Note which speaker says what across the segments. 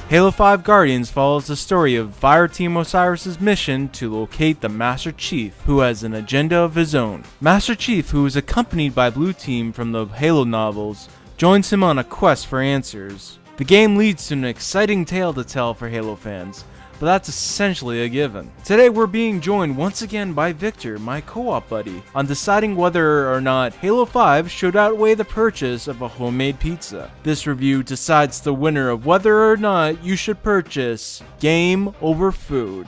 Speaker 1: Halo 5 Guardians follows the story of Fireteam Osiris' mission to locate the Master Chief, who has an agenda of his own. Master Chief, who is accompanied by Blue Team from the Halo novels, joins him on a quest for answers. The game leads to an exciting tale to tell for Halo fans, but that's essentially a given. Today we're being joined once again by Victor, my co-op buddy, on deciding whether or not Halo 5 should outweigh the purchase of a homemade pizza. This review decides the winner of whether or not you should purchase game over food.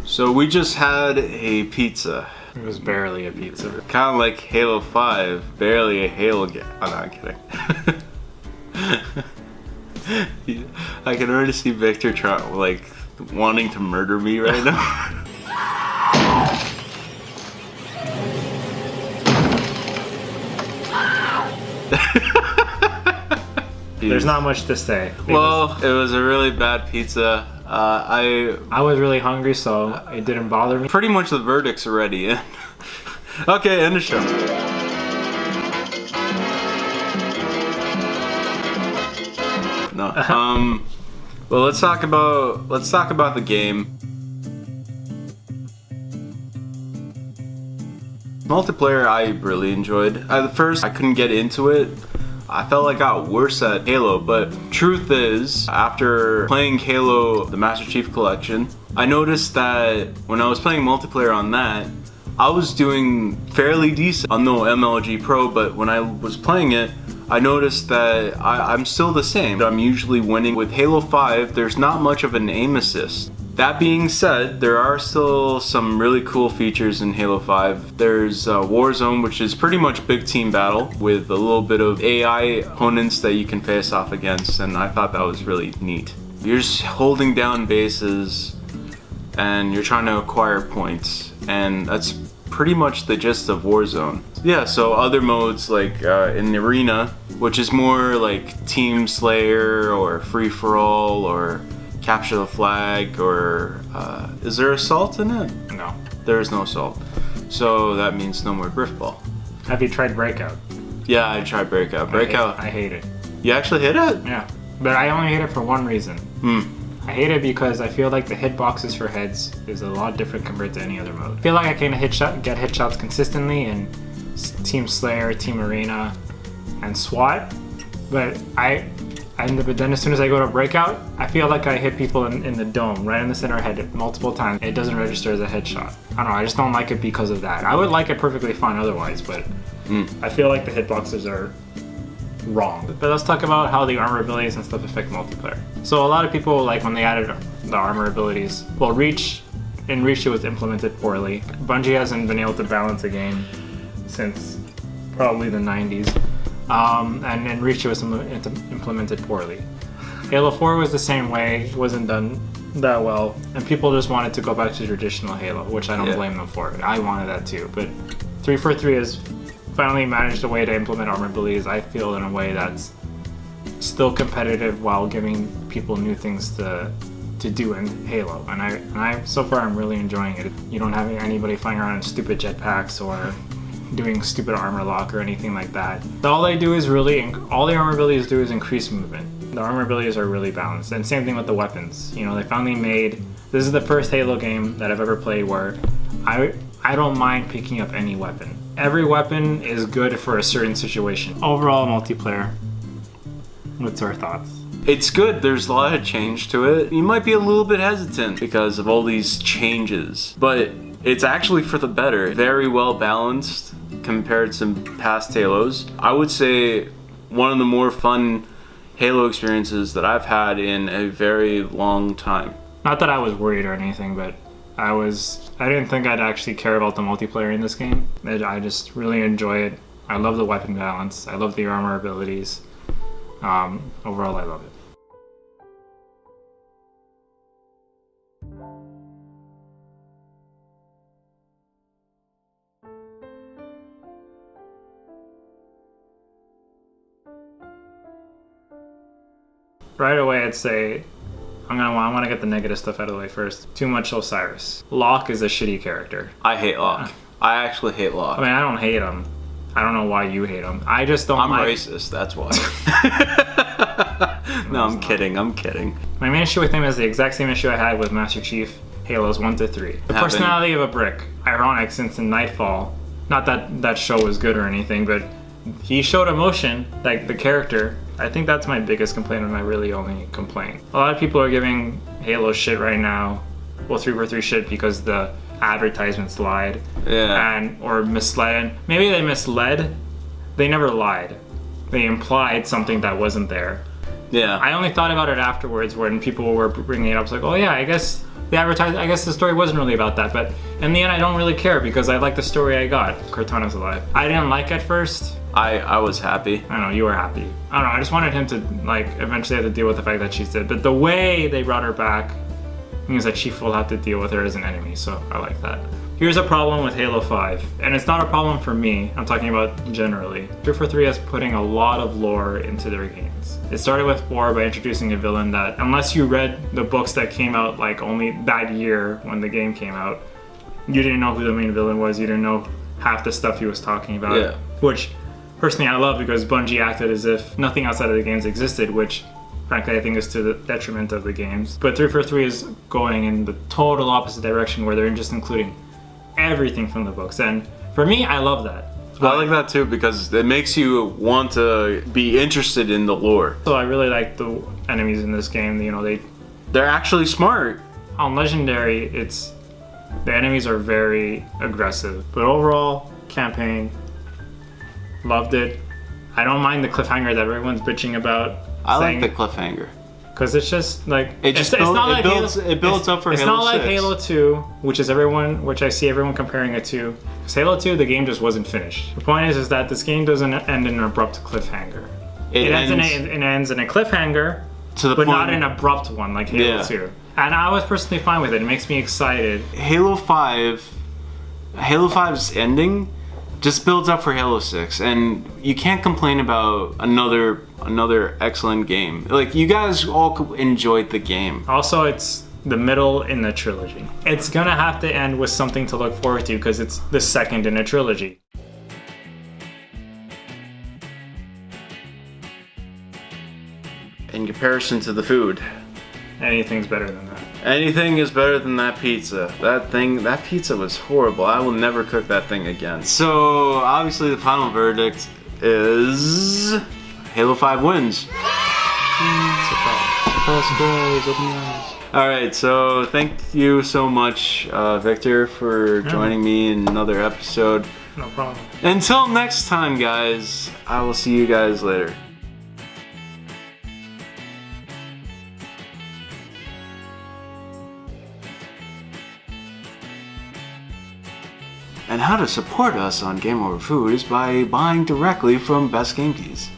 Speaker 2: So we just had a pizza.
Speaker 3: It was barely a pizza.
Speaker 2: Kind of like Halo 5, barely a Halo game. Oh, no, I'm kidding. I can already see Victor wanting to murder me right now.
Speaker 3: There's not much to say.
Speaker 2: Well, it was a really bad pizza.
Speaker 3: I was really hungry, so it didn't bother me.
Speaker 2: Pretty much the verdict's already in. Okay, end the show. No. Well, let's talk about the game. Multiplayer I really enjoyed. At first I couldn't get into it. I felt like I got worse at Halo, but truth is, after playing Halo, the Master Chief Collection, I noticed that when I was playing multiplayer on that, I was doing fairly decent. I'm no MLG pro, but when I was playing it, I noticed that I'm still the same. I'm usually winning. With Halo 5, there's not much of an aim assist. That being said, there are still some really cool features in Halo 5. There's Warzone, which is pretty much big team battle with a little bit of AI opponents that you can face off against, and I thought that was really neat. You're just holding down bases and you're trying to acquire points, and that's pretty much the gist of Warzone. Yeah, so other modes like in the arena, which is more like Team Slayer or Free For All or Capture the Flag, or is there assault in it?
Speaker 3: No.
Speaker 2: There is no assault. So that means no more Griffball.
Speaker 3: Have you tried Breakout?
Speaker 2: Yeah, I tried Breakout.
Speaker 3: I hate it.
Speaker 2: You actually hit it?
Speaker 3: Yeah. But I only hate it for one reason. I hate it because I feel like the hitboxes for heads is a lot different compared to any other mode. I feel like I can get headshots consistently in Team Slayer, Team Arena, and SWAT, but then as soon as I go to Breakout, I feel like I hit people in the dome, right in the center of the head multiple times. It doesn't register as a headshot. I don't know, I just don't like it because of that. I would like it perfectly fine otherwise, but I feel like the hitboxes are wrong. But let's talk about how the armor abilities and stuff affect multiplayer. So a lot of people, like when they added the armor abilities, well, Reach it was implemented poorly. Bungie hasn't been able to balance a game since probably the 90s. And in Reach it was implemented poorly. Halo 4 was the same way, it wasn't done that well, and people just wanted to go back to traditional Halo, which I don't blame them for. I wanted that too, but 343 has finally managed a way to implement armor abilities, I feel, in a way that's still competitive while giving people new things to do in Halo, and I so far I'm really enjoying it. You don't have anybody flying around in stupid jetpacks or doing stupid armor lock or anything like that. All the armor abilities do is increase movement. The armor abilities are really balanced, and same thing with the weapons. You know, they finally made, this is the first Halo game that I've ever played where I don't mind picking up any weapon. Every weapon is good for a certain situation. Overall multiplayer, what's our thoughts?
Speaker 2: It's good. There's a lot of change to it. You might be a little bit hesitant because of all these changes, but it's actually for the better. Very well balanced compared to past Halos. I would say one of the more fun Halo experiences that I've had in a very long time.
Speaker 3: Not that I was worried or anything, but I didn't think I'd actually care about the multiplayer in this game. I just really enjoy it. I love the weapon balance. I love the armor abilities. Overall, I love it. Right away, I'd say I want to get the negative stuff out of the way first. Too much Osiris. Locke is a shitty character.
Speaker 2: I hate Locke. I actually hate Locke.
Speaker 3: I mean, I don't hate him. I don't know why you hate him. I just don't
Speaker 2: I'm
Speaker 3: like...
Speaker 2: racist, that's why. No, I'm kidding.
Speaker 3: My main issue with him is the exact same issue I had with Master Chief Halos 1 to 3. The personality of a brick. Ironic, since in Nightfall, not that that show was good or anything, but he showed emotion, like the character. I think that's my biggest complaint and my really only complaint. A lot of people are giving Halo shit right now. Well, 343 shit because the advertisements lied.
Speaker 2: Yeah.
Speaker 3: Or misled. Maybe they misled. They never lied. They implied something that wasn't there.
Speaker 2: Yeah.
Speaker 3: I only thought about it afterwards when people were bringing it up. It's like, oh yeah, I guess the story wasn't really about that. But in the end, I don't really care because I like the story I got. Cortana's alive. I didn't like at first.
Speaker 2: I was happy.
Speaker 3: I know, you were happy. I don't know, I just wanted him to, like, eventually have to deal with the fact that she's dead. But the way they brought her back means that Chief will have to deal with her as an enemy, so I like that. Here's a problem with Halo 5, and it's not a problem for me, I'm talking about generally. 343 is putting a lot of lore into their games. It started with 4 by introducing a villain that, unless you read the books that came out like only that year when the game came out, you didn't know who the main villain was, you didn't know half the stuff he was talking about.
Speaker 2: Yeah.
Speaker 3: Which, personally, I love because Bungie acted as if nothing outside of the games existed, which frankly I think is to the detriment of the games. But 343 is going in the total opposite direction where they're just including everything from the books, and for me, I love that.
Speaker 2: Well, I like that too because it makes you want to be interested in the lore.
Speaker 3: So I really like the enemies in this game. You know,
Speaker 2: They're actually smart.
Speaker 3: on Legendary, the enemies are very aggressive. But overall, campaign, loved it. I don't mind the cliffhanger that everyone's bitching about.
Speaker 2: I like the cliffhanger.
Speaker 3: Because it's just like
Speaker 2: It builds up for Halo 6.
Speaker 3: It's not like Halo 2, which I see everyone comparing it to. Because Halo 2, the game just wasn't finished. The point is that this game doesn't end in an abrupt cliffhanger. It ends in a cliffhanger, but not an abrupt one like Halo 2. And I was personally fine with it. It makes me excited.
Speaker 2: Halo 5's ending just builds up for Halo 6, and you can't complain about another excellent game. Like, you guys all enjoyed the game.
Speaker 3: Also, it's the middle in the trilogy. It's gonna have to end with something to look forward to because it's the second in a trilogy.
Speaker 2: In comparison to the food,
Speaker 3: Anything's better than that.
Speaker 2: anything is better than that pizza. That pizza was horrible. I will never cook that thing again. So, obviously the final verdict is Halo 5 wins.
Speaker 3: Surprise, open your eyes.
Speaker 2: Alright, so thank you so much, Victor, for joining me in another episode.
Speaker 3: No problem.
Speaker 2: Until next time, guys, I will see you guys later. And how to support us on Game Over Food is by buying directly from Best Game Keys.